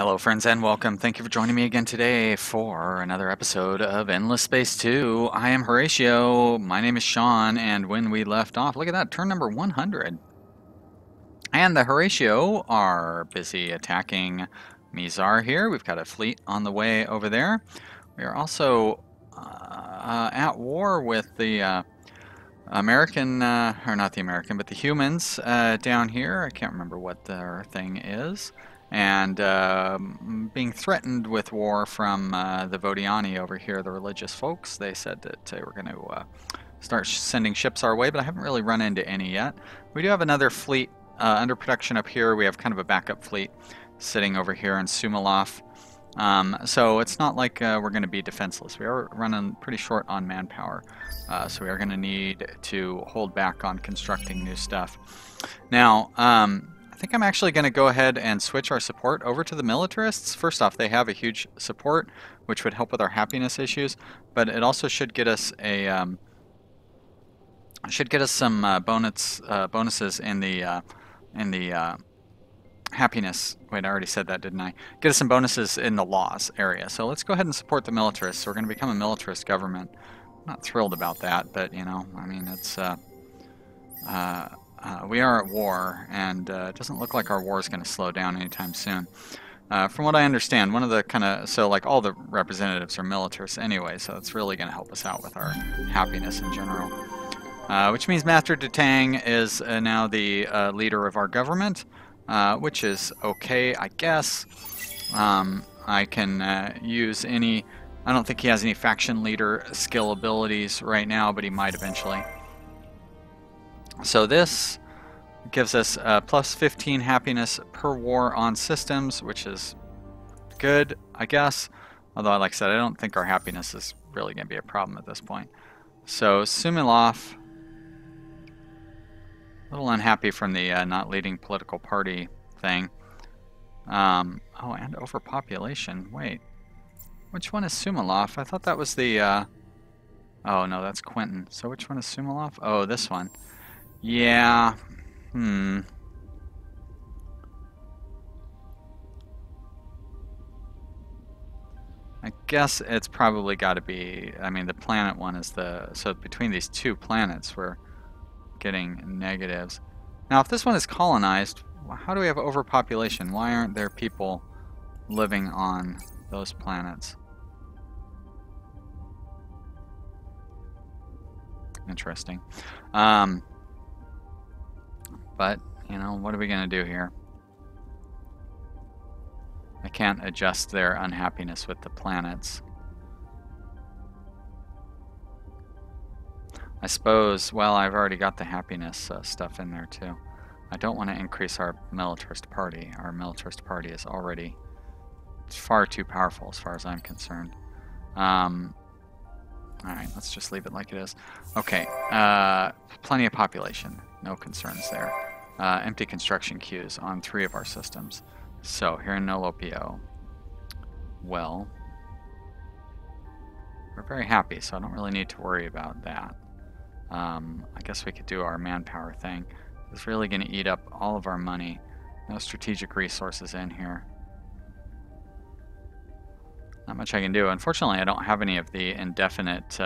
Hello, friends, and welcome. Thank you for joining me again today for another episode of Endless Space 2. I am Horatio. My name is Sean, and when we left off, look at that, turn number 100. And the Horatio are busy attacking Mizar here. We've got a fleet on the way over there. We are also at war with the American, or not the American, but the humans down here. I can't remember what their thing is. And being threatened with war from the Vodiani over here, the religious folks. They said that they were going to start sending ships our way, but I haven't really run into any yet. We do have another fleet under production up here. We have kind of a backup fleet sitting over here in Sumalov. So it's not like we're going to be defenseless. We are running pretty short on manpower, so we are going to need to hold back on constructing new stuff. Now, I think I'm actually going to go ahead and switch our support over to the militarists. First off, they have a huge support, which would help with our happiness issues, but it also should get us a some bonuses in the happiness. Wait, I already said that, didn't I? Get us some bonuses in the laws area. So let's go ahead and support the militarists. We're going to become a militarist government. I'm not thrilled about that, but you know, I mean, it's we are at war, and it doesn't look like our war is going to slow down anytime soon. From what I understand, one of the so like all the representatives are militarists anyway, so it's really going to help us out with our happiness in general. Which means Master Detang is now the leader of our government, which is okay, I guess. I can use any... I don't think he has any faction leader skill abilities right now, but he might eventually. So this gives us plus 15 happiness per war on systems, which is good, I guess. Although, like I said, I don't think our happiness is really going to be a problem at this point. So Sumilov, a little unhappy from the not leading political party thing. Oh, and overpopulation. Wait, which one is Sumilov? I thought that was the... oh, no, that's Quentin. So which one is Sumilov? Oh, this one. Yeah. I guess it's probably got to be... I mean, the planet one is the... So between these two planets, we're getting negatives. Now, if this one is colonized, how do we have overpopulation? Why aren't there people living on those planets? Interesting. But, you know, what are we going to do here? I can't adjust their unhappiness with the planets. I suppose, well, I've already got the happiness stuff in there too. I don't want to increase our militarist party. Our militarist party is already far too powerful as far as I'm concerned. Alright, let's just leave it like it is. Okay, plenty of population. No concerns there. Empty construction queues on 3 of our systems. So, here in Nolopio, well, we're very happy, so I don't really need to worry about that. I guess we could do our manpower thing. It's really going to eat up all of our money. No strategic resources in here. Not much I can do. Unfortunately, I don't have any of the indefinite,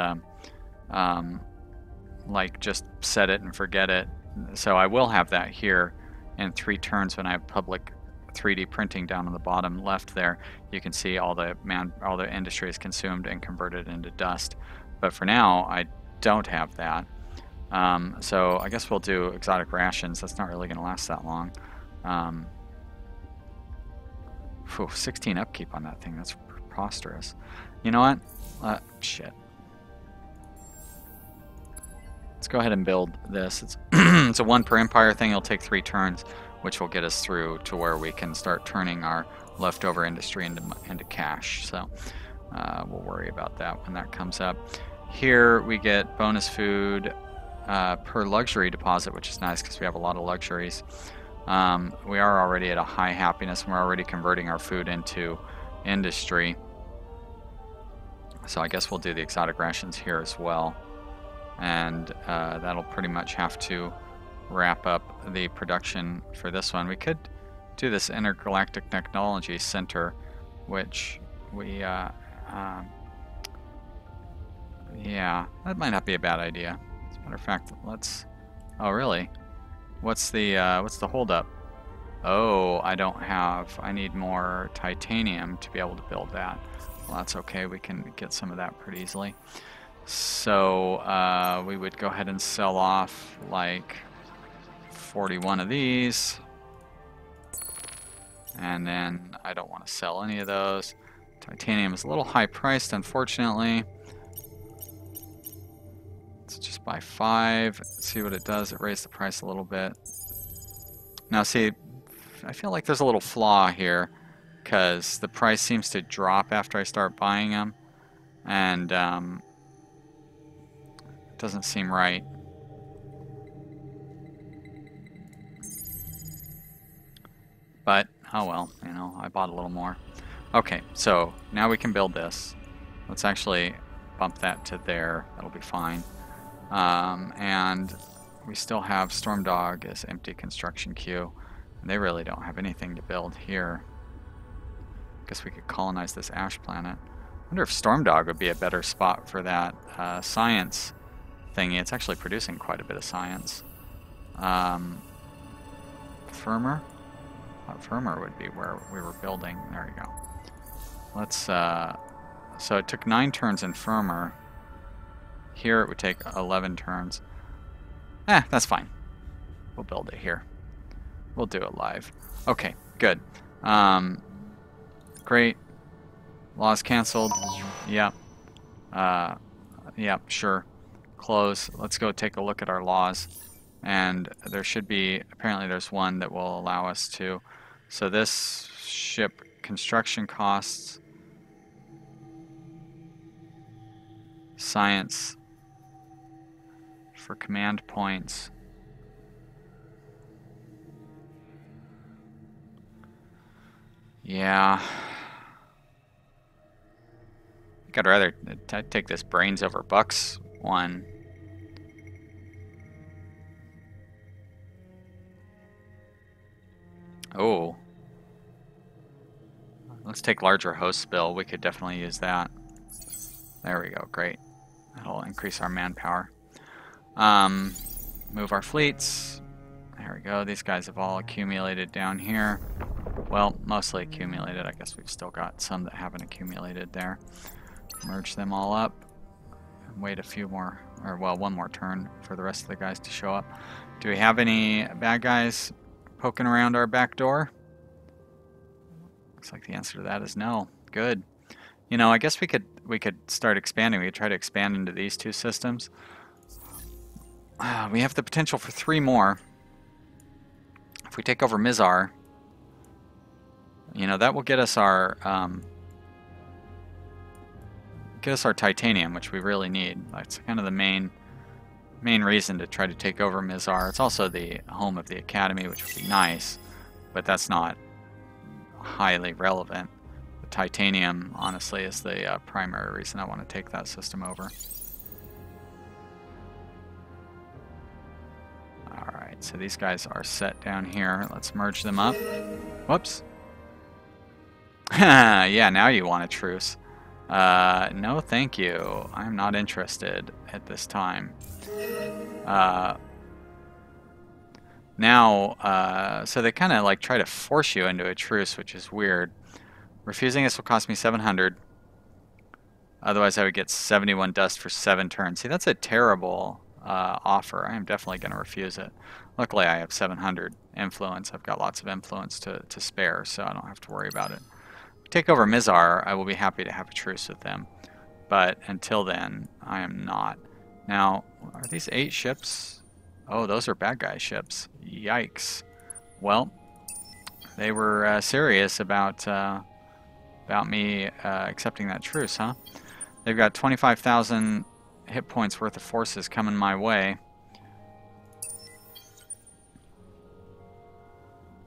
like just set it and forget it. So I will have that here in 3 turns when I have public 3D printing down on the bottom left there. You can see all the industry is consumed and converted into dust. But for now, I don't have that. So I guess we'll do exotic rations. That's not really going to last that long. 16 upkeep on that thing. That's preposterous. You know what? Shit. Let's go ahead and build this. It's it's a 1 per empire thing. It'll take 3 turns, which will get us through to where we can start turning our leftover industry into cash. So we'll worry about that when that comes up. Here we get bonus food per luxury deposit, which is nice because we have a lot of luxuries. We are already at a high happiness, and we're already converting our food into industry. So I guess we'll do the exotic rations here as well. And that'll pretty much have to wrap up the production for this one. We could to this intergalactic technology center, which we, yeah, that might not be a bad idea. As a matter of fact, let's. Oh, really? What's the holdup? Oh, I don't have. I need more titanium to be able to build that. Well, that's okay. We can get some of that pretty easily. So we would go ahead and sell off like 41 of these. And then I don't want to sell any of those. Titanium is a little high priced, unfortunately. Let's just buy 5. See what it does. It raised the price a little bit. Now see, I feel like there's a little flaw here, because the price seems to drop after I start buying them. And it doesn't seem right. But, oh well, you know, I bought a little more. Okay, so now we can build this. Let's actually bump that to there. That'll be fine. And we still have Stormdog as empty construction queue. And they really don't have anything to build here. Guess we could colonize this ash planet. I wonder if Stormdog would be a better spot for that science thingy. It's actually producing quite a bit of science. Firmer? I thought Firmer would be where we were building. There we go. Let's, so it took 9 turns in Firmer. Here it would take 11 turns. That's fine. We'll build it here. We'll do it live. Okay, good. Great. Laws canceled. Yep. Yep, sure. Close. Let's go take a look at our laws. And there should be, apparently there's one that will allow us to. So this ship construction costs, science for command points. Yeah. I think I'd rather take this brains over bucks one. Oh. Let's take larger host spill. We could definitely use that. There we go. Great. That'll increase our manpower. Move our fleets. There we go. These guys have all accumulated down here. Well, mostly accumulated. I guess we've still got some that haven't accumulated there. Merge them all up. And wait a few more, or well, one more turn for the rest of the guys to show up. Do we have any bad guys poking around our back door? Looks like the answer to that is no. Good. You know, I guess we could start expanding. We could try to expand into these 2 systems. We have the potential for 3 more. If we take over Mizar, you know, that will get us our titanium, which we really need. That's kind of the main reason to try to take over Mizar. It's also the home of the Academy, which would be nice, but that's not highly relevant. The titanium, honestly, is the primary reason I want to take that system over. Alright, so these guys are set down here. Let's merge them up. Whoops. Yeah, now you want a truce. No thank you. I'm not interested at this time. Now, so they kind of like try to force you into a truce, which is weird. Refusing this will cost me 700. Otherwise, I would get 71 dust for 7 turns. See, that's a terrible offer. I am definitely going to refuse it. Luckily, I have 700 influence. I've got lots of influence to spare, so I don't have to worry about it. Take over Mizar, I will be happy to have a truce with them. But until then, I am not. Now, are these 8 ships? Oh, those are bad guy ships. Yikes. Well, they were serious about me accepting that truce, huh? They've got 25,000 hit points worth of forces coming my way.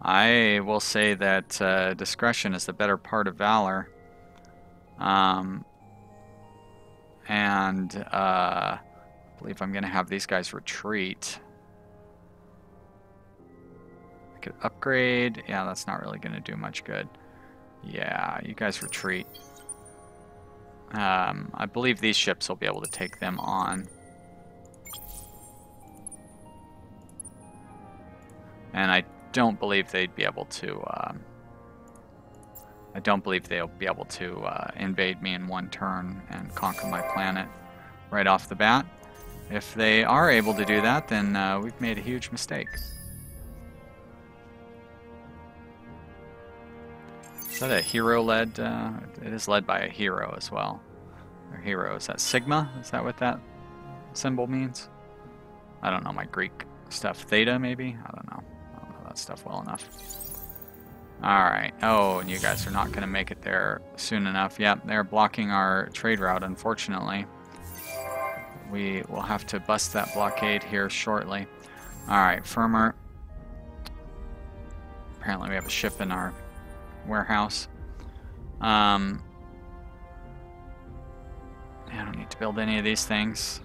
I will say that discretion is the better part of valor. I believe I'm going to have these guys retreat. could upgrade. Yeah, that's not really going to do much good. Yeah, you guys retreat. I believe these ships will be able to take them on. And I don't believe they'd be able to... I don't believe they'll be able to invade me in one turn and conquer my planet right off the bat. If they are able to do that, then we've made a huge mistake. Is that a hero-led? It is led by a hero as well. Their hero, is that Sigma? Is that what that symbol means? I don't know my Greek stuff. Theta, maybe? I don't know. I don't know that stuff well enough. Alright. Oh, and you guys are not going to make it there soon enough. Yep, they're blocking our trade route, unfortunately. We will have to bust that blockade here shortly. Alright, firmer. Apparently we have a ship in our warehouse. I don't need to build any of these things.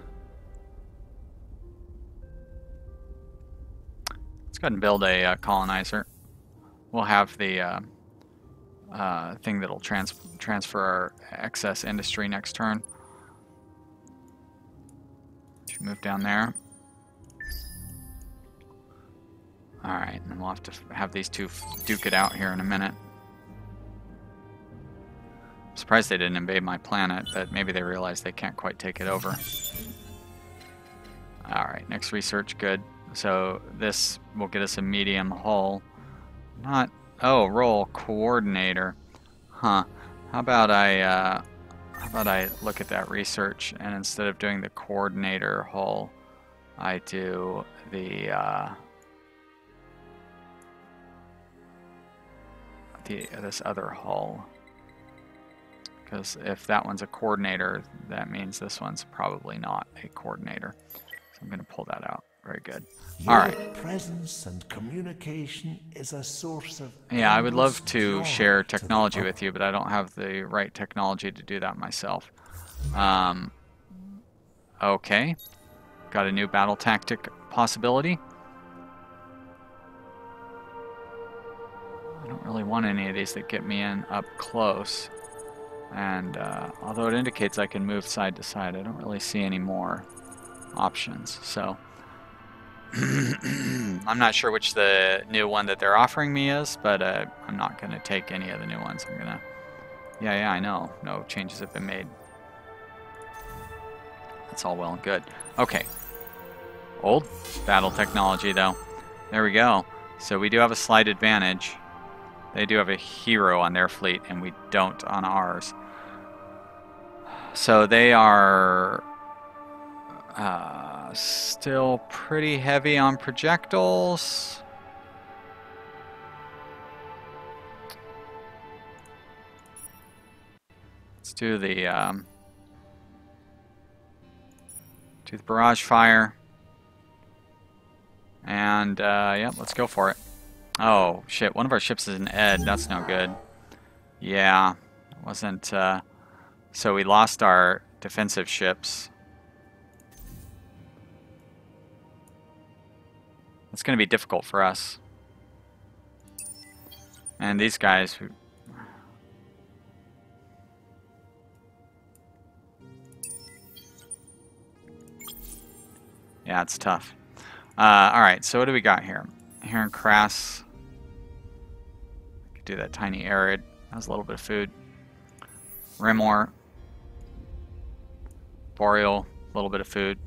Let's go ahead and build a colonizer. We'll have the thing that'll transfer our excess industry next turn. Move down there. Alright, and then we'll have to have these two duke it out here in a minute. I'm surprised they didn't invade my planet, but maybe they realized they can't quite take it over. Alright, next research, good. So this will get us a medium hull. Not... Oh, roll coordinator. Huh. How about I look at that research, and instead of doing the coordinator hull, I do the this other hull. Because if that one's a coordinator, that means this one's probably not a coordinator. So I'm going to pull that out. Very good. All right. Presence and communication is a source of... Yeah, I would love to share technology with you, but I don't have the right technology to do that myself. Okay. Got a new battle tactic possibility. I don't really want any of these that get me in up close. And although it indicates I can move side to side, I don't really see any more options. So I'm not sure which the new one that they're offering me is, but I'm not going to take any of the new ones. I'm going to... Yeah, I know. No changes have been made. That's all well and good. Okay. Old battle technology, though. There we go. So we do have a slight advantage. They do have a hero on their fleet, and we don't on ours. So they are still pretty heavy on projectiles. Let's do the barrage fire. And yeah, let's go for it. Oh shit, one of our ships is an Ed. That's no good. Yeah, it wasn't so we lost our defensive ships. It's going to be difficult for us. And these guys who... Yeah, it's tough. Alright, so what do we got here? Here in Crass. I could do that tiny arid. Has a little bit of food. Rimor. Boreal, a little bit of food.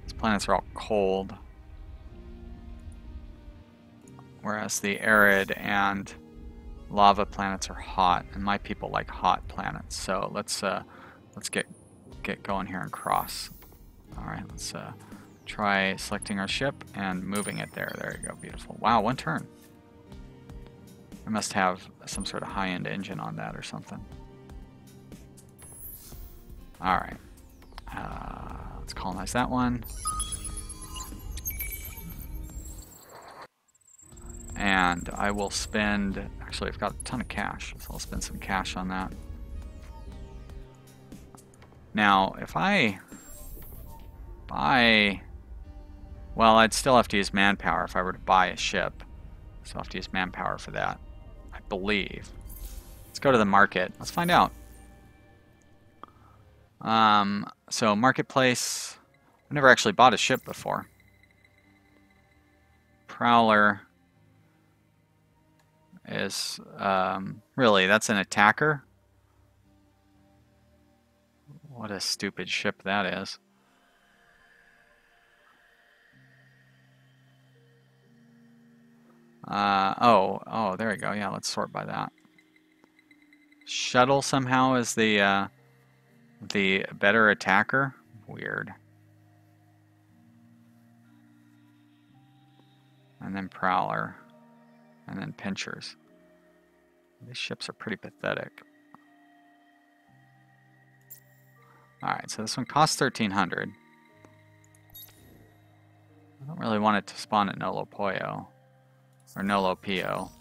These planets are all cold. Whereas the arid and lava planets are hot. And my people like hot planets. So let's get going here and cross. Alright, let's try selecting our ship and moving it there. There you go, beautiful. Wow, one turn. I must have some sort of high-end engine on that or something. Alright. Let's colonize that one. And I will spend... Actually, I've got a ton of cash, so I'll spend some cash on that. Now, if I buy Well, I'd still have to use manpower if I were to buy a ship. So I'll have to use manpower for that, I believe. Let's go to the market. Let's find out. So marketplace. I've never actually bought a ship before. Prowler is really, that's an attacker. What a stupid ship that is. Oh, there we go. Yeah, let's sort by that. Shuttle somehow is the better attacker. Weird. And then Prowler. And then Pinchers. These ships are pretty pathetic. Alright, so this one costs 1,300. I don't really want it to spawn at Nolo Pollo. Or Nolo Pio.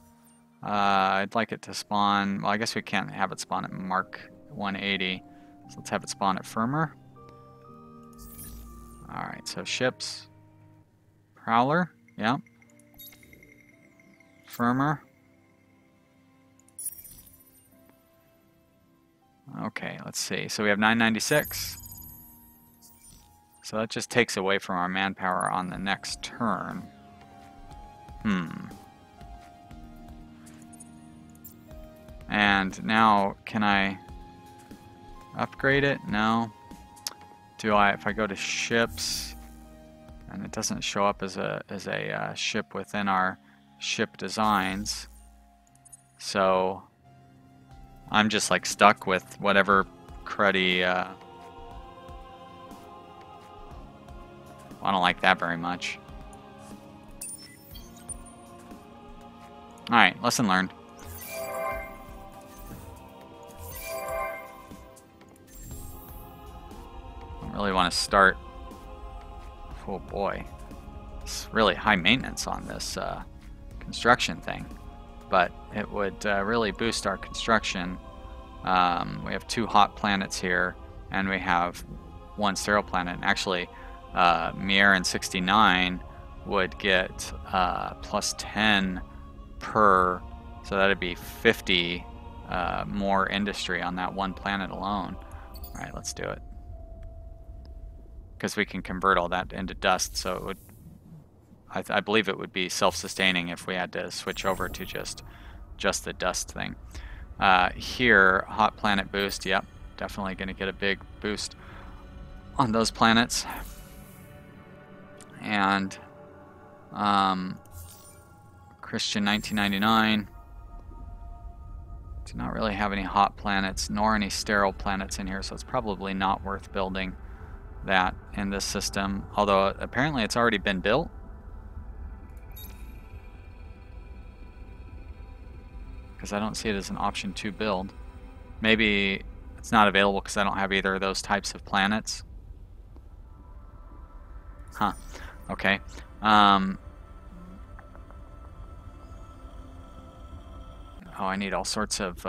I'd like it to spawn... Well, I guess we can't have it spawn at Mark 180. So let's have it spawn at Firmer. Alright, so ships. Prowler. Yep. Firmer. Okay, let's see. So we have 996. So that just takes away from our manpower on the next turn. And now, can I upgrade it? No. Do I? If I go to ships, and it doesn't show up as a ship within our ship designs, so I'm just like stuck with whatever cruddy. I don't like that very much. All right, lesson learned. Really want to start. Oh boy, it's really high maintenance on this construction thing, but it would really boost our construction. We have 2 hot planets here, and we have 1 sterile planet. And actually, Mieran 69 would get plus 10 per, so that'd be 50 more industry on that 1 planet alone. All right, let's do it. Because we can convert all that into dust, so it would, I believe it would be self-sustaining if we had to switch over to just the dust thing. Here, hot planet boost, yep, definitely going to get a big boost on those planets. And Christian 1999, do not really have any hot planets nor any sterile planets in here, so it's probably not worth building that in this system, although apparently it's already been built. Because I don't see it as an option to build. Maybe it's not available because I don't have either of those types of planets. Huh. Okay. Oh, I need all sorts of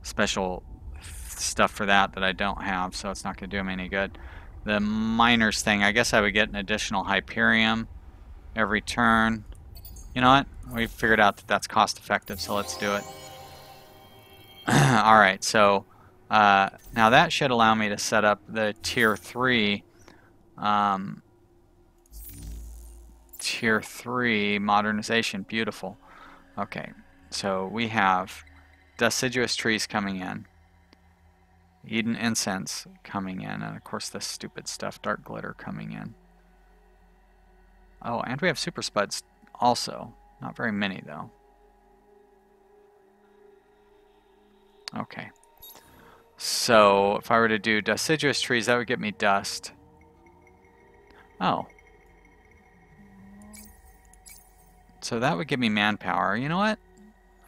special stuff for that I don't have, so it's not going to do me any good. The miners thing, I guess I would get an additional Hyperium every turn. You know what? We figured out that that's cost effective, so let's do it. Alright, so now that should allow me to set up the tier 3 modernization. Beautiful. Okay, so we have deciduous trees coming in. Eden Incense coming in, and of course this stupid stuff, Dark Glitter, coming in. Oh, and we have Super Spuds also. Not very many, though. Okay. So, if I were to do deciduous trees, that would get me dust. Oh. So that would give me manpower. You know what?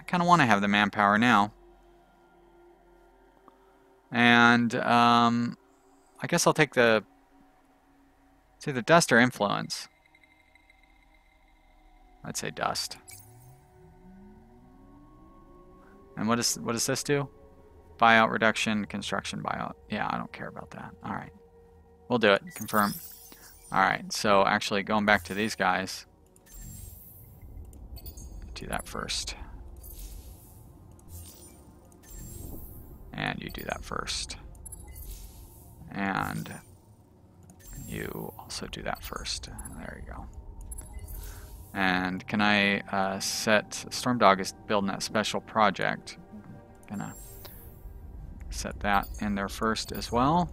I kind of want to have the manpower now. And I guess I'll take the, it's either dust or influence. I'd say dust. And what does this do? Buyout reduction, construction buyout. Yeah, I don't care about that. All right, we'll do it. Confirm. Alright, so actually going back to these guys, do that first. And you do that first. And you also do that first. There you go. And can I set Stormdog is building that special project. Gonna set that in there first as well.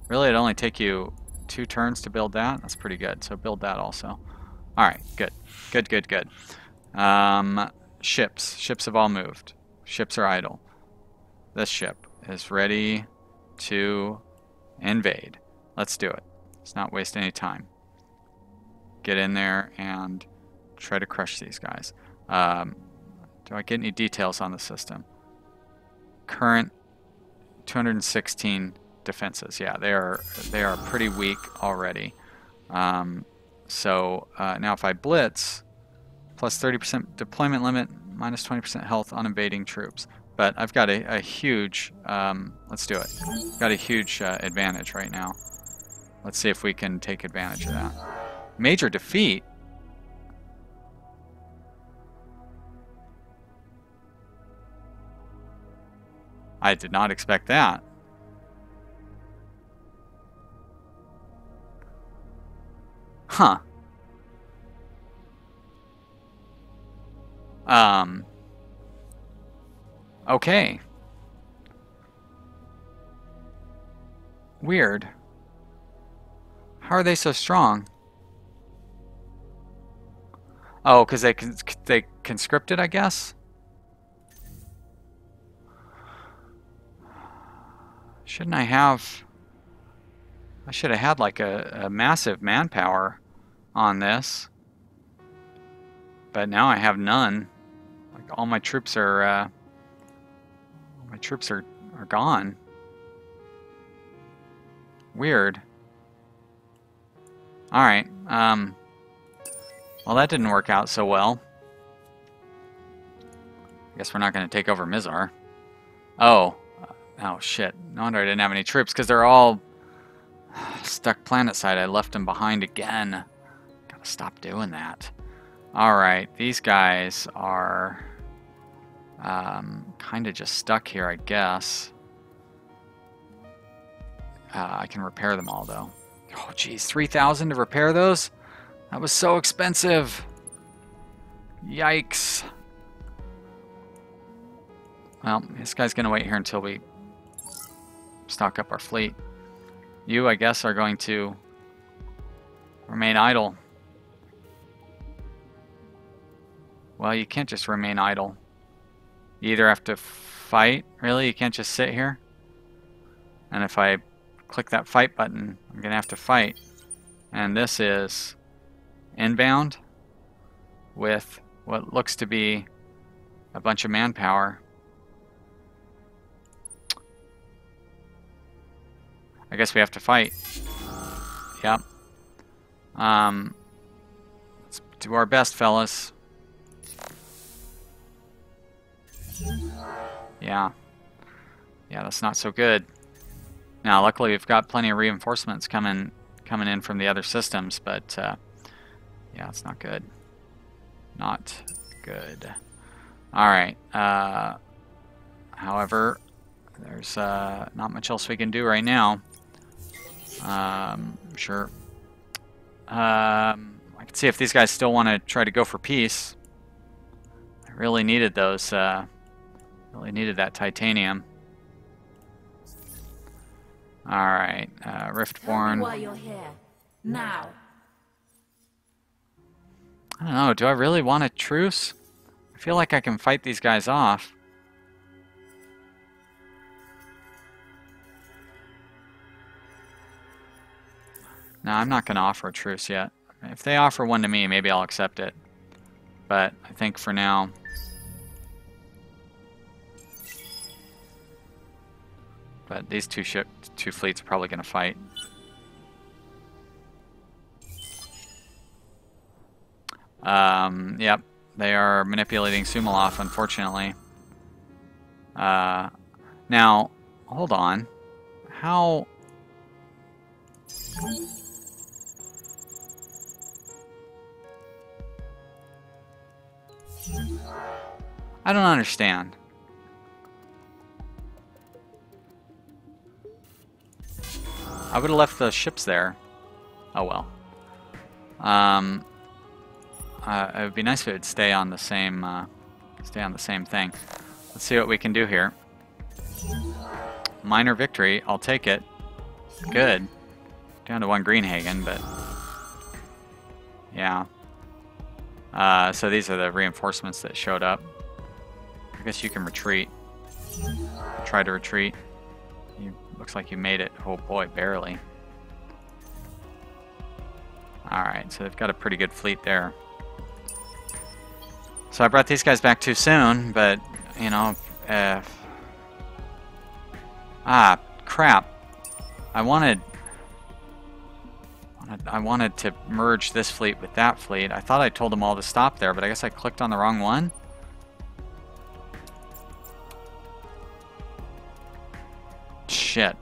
Really, it'd only take you 2 turns to build that. That's pretty good. So build that also. All right, good, good, good, good. Ships have all moved. Ships are idle. This ship is ready to invade. Let's do it. Let's not waste any time. Get in there and try to crush these guys. Do I get any details on the system? Current 216 defenses. Yeah, they are pretty weak already. So now if I blitz, plus 30% deployment limit, minus 20% health on invading troops. But I've got a huge, let's do it. Got a huge advantage right now. Let's see if we can take advantage of that. Major defeat? I did not expect that. Huh. Okay. Weird. How are they so strong? Oh, because they conscripted, I guess? Shouldn't I have... I should have had like a massive manpower on this. But now I have none. Like all my troops are... are gone. Weird. Alright, well that didn't work out so well. I guess we're not going to take over Mizar. Oh shit. No wonder I didn't have any troops, because they're all stuck planet side. I left them behind again. Gotta stop doing that. Alright, these guys are kind of just stuck here, I guess. I can repair them all, though. Oh, geez, 3,000 to repair those? That was so expensive. Yikes. Well, this guy's going to wait here until we stock up our fleet. You, I guess, are going to remain idle. Well, you can't just remain idle. You either have to fight. Really? You can't just sit here? And if I click that fight button, I'm going to have to fight. And this is inbound with what looks to be a bunch of manpower. I guess we have to fight. Yep. Let's do our best, fellas. Yeah. Yeah, that's not so good. Now, luckily, we've got plenty of reinforcements coming in from the other systems, but yeah, it's not good. Not good. All right. However, there's not much else we can do right now. Sure. I can see if these guys still want to try to go for peace. I really needed those. Really needed that titanium. All right, Riftborn. Why you're here now? I don't know. Do I really want a truce? I feel like I can fight these guys off. No, I'm not going to offer a truce yet. If they offer one to me, maybe I'll accept it. But I think for now... But these two fleets are probably going to fight. Yep, they are manipulating Sumalov, unfortunately. Now, hold on. How I don't understand. I would have left the ships there. Oh well. It would be nice if it would stay on the same thing. Let's see what we can do here. Minor victory. I'll take it. Good. Down to 1 Greenhagen, but yeah. So these are the reinforcements that showed up. I guess you can retreat. Try to retreat. Looks like you made it. Oh boy, barely. Alright, so they've got a pretty good fleet there. So I brought these guys back too soon, but, you know, ah, crap. I wanted to merge this fleet with that fleet. I thought I told them all to stop there, but I guess I clicked on the wrong one. Shit.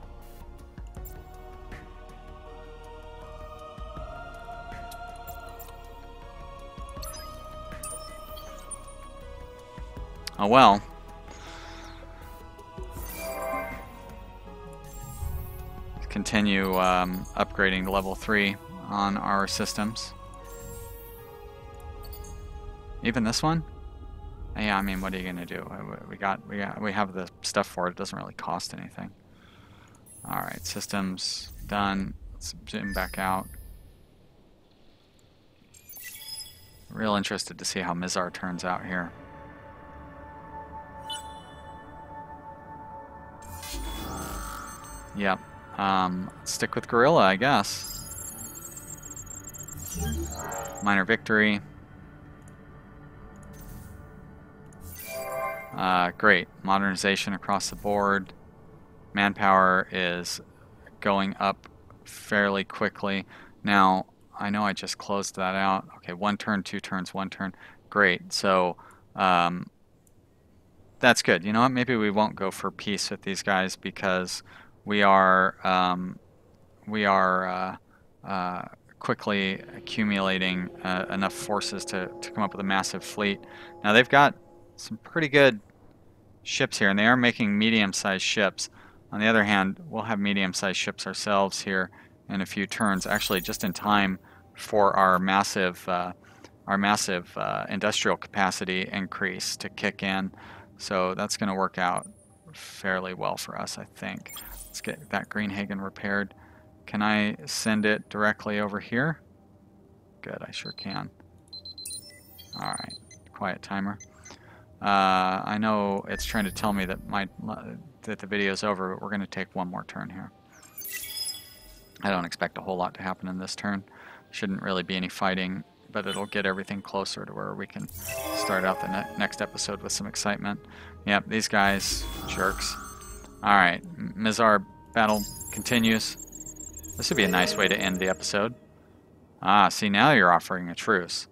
Oh well. Continue upgrading to level 3 on our systems. Even this one? Yeah, I mean, what are you gonna do? We have the stuff for it. It doesn't really cost anything. All right, systems done. Let's zoom back out. Real interested to see how Mizar turns out here. Yep. Stick with Gorilla, I guess. Minor victory. Great. Modernization across the board. Manpower is going up fairly quickly. Now, I know I just closed that out. Okay, 1 turn, 2 turns, 1 turn. Great. So, that's good. You know what? Maybe we won't go for peace with these guys because we are quickly accumulating enough forces to come up with a massive fleet. Now they've got some pretty good ships here, and they are making medium-sized ships. On the other hand, we'll have medium-sized ships ourselves here in a few turns, actually just in time for our massive industrial capacity increase to kick in. So that's going to work out fairly well for us, I think. Let's get that Greenhagen repaired. Can I send it directly over here? Good, I sure can. Alright, quiet timer. I know it's trying to tell me that that the video's over, but we're going to take 1 more turn here. I don't expect a whole lot to happen in this turn. Shouldn't really be any fighting, but it'll get everything closer to where we can start out the next episode with some excitement. Yep, these guys, jerks. Alright, Mizar battle continues. This would be a nice way to end the episode. Ah, see, now you're offering a truce.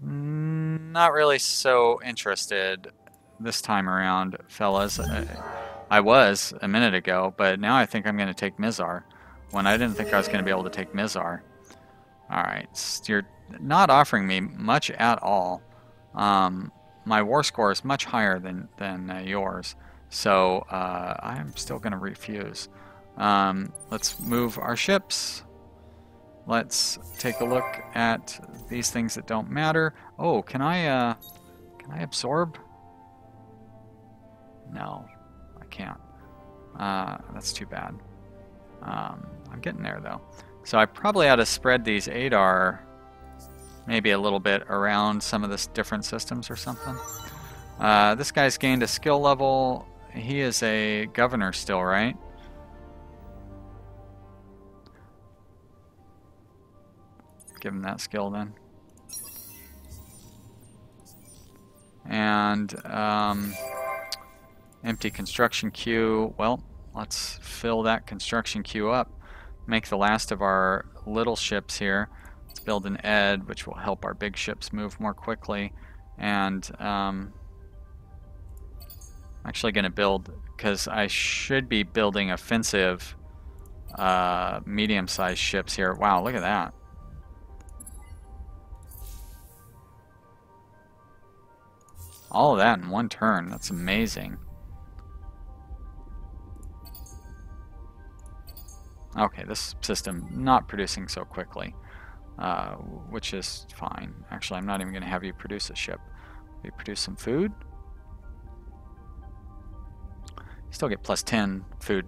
Not really so interested this time around, fellas. I was a minute ago, but now I think I'm going to take Mizar, when I didn't think I was going to be able to take Mizar. Alright, you're not offering me much at all. My war score is much higher than yours, so I'm still going to refuse. Let's move our ships. Let's take a look at these things that don't matter. Oh, can I absorb? No, I can't. That's too bad. I'm getting there though. So I probably ought to spread these ADAR maybe a little bit around some of the different systems or something. This guy's gained a skill level. He is a governor still, right? Give him that skill then. And empty construction queue. Well, let's fill that construction queue up. Make the last of our little ships here. Let's build an Ed, which will help our big ships move more quickly. And I'm actually going to build, because I should be building offensive medium-sized ships here. Wow, look at that. All of that in one turn. That's amazing. Okay, this system not producing so quickly, which is fine. Actually, I'm not even going to have you produce a ship. You produce some food. You still get plus 10 food.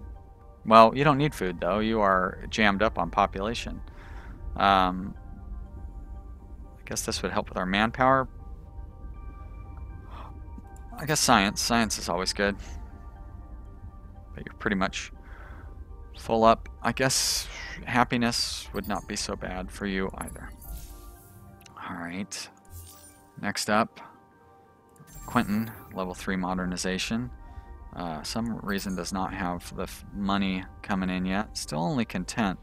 Well, you don't need food, though. You are jammed up on population. I guess this would help with our manpower. I guess science. Science is always good. But you're pretty much full up. I guess happiness would not be so bad for you either. Alright. Next up, Quentin, level 3 modernization. Some reason does not have the money coming in yet. Still only content.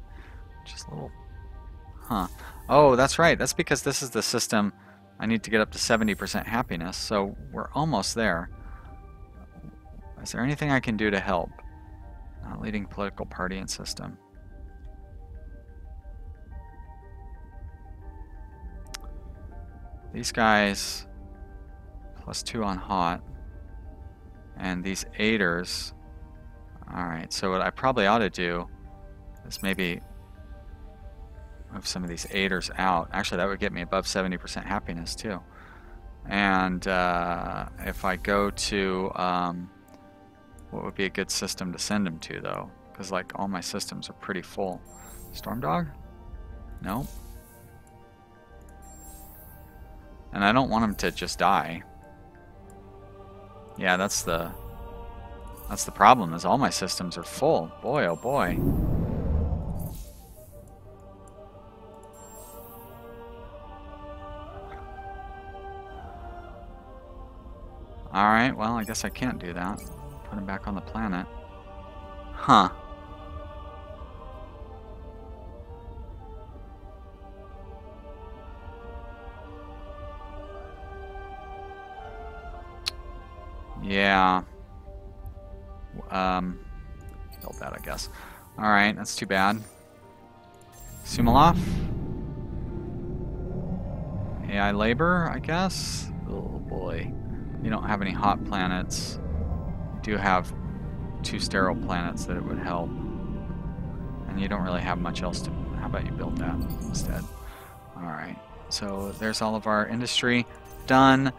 Just a little... Huh. Oh, that's right. That's because this is the system I need to get up to 70% happiness. So we're almost there. Is there anything I can do to help? Not leading political party and system. These guys, +2 on hot. And these aiders. Alright, so what I probably ought to do is maybe move some of these aiders out. Actually, that would get me above 70% happiness too. And if I go to, what would be a good system to send them to though? Because like all my systems are pretty full. Storm Dog? No. And I don't want them to just die. Yeah, that's the problem, is all my systems are full. Boy, oh boy. Alright, well, I guess I can't do that. Put him back on the planet. Huh. Yeah. Build that, I guess. Alright, that's too bad. Sumalov? AI labor, I guess? Oh boy. You don't have any hot planets. You do have 2 sterile planets that it would help. And you don't really have much else to... How about you build that instead? Alright. So there's all of our industry done.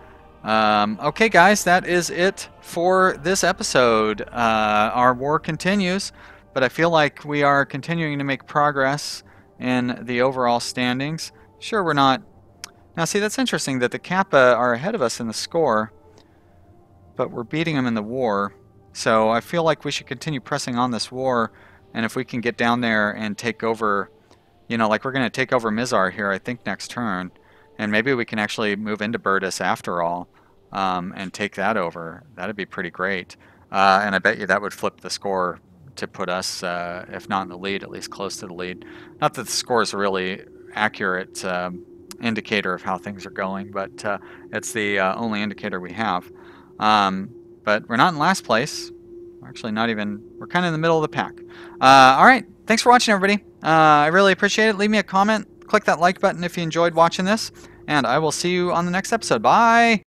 Okay, guys, that is it for this episode. Our war continues, but I feel like we are continuing to make progress in the overall standings. Sure, we're not... Now, see, that's interesting that the Kappa are ahead of us in the score, but we're beating them in the war. So I feel like we should continue pressing on this war, and if we can get down there and take over, you know, like we're going to take over Mizar here, I think, next turn. And maybe we can actually move into Burtis after all, and take that over. That'd be pretty great. And I bet you that would flip the score to put us, if not in the lead, at least close to the lead. Not that the score is a really accurate indicator of how things are going, but it's the only indicator we have. But we're not in last place. We're actually not even, we're kind of in the middle of the pack. All right, thanks for watching, everybody. I really appreciate it. Leave me a comment. Click that like button if you enjoyed watching this, and I will see you on the next episode. Bye!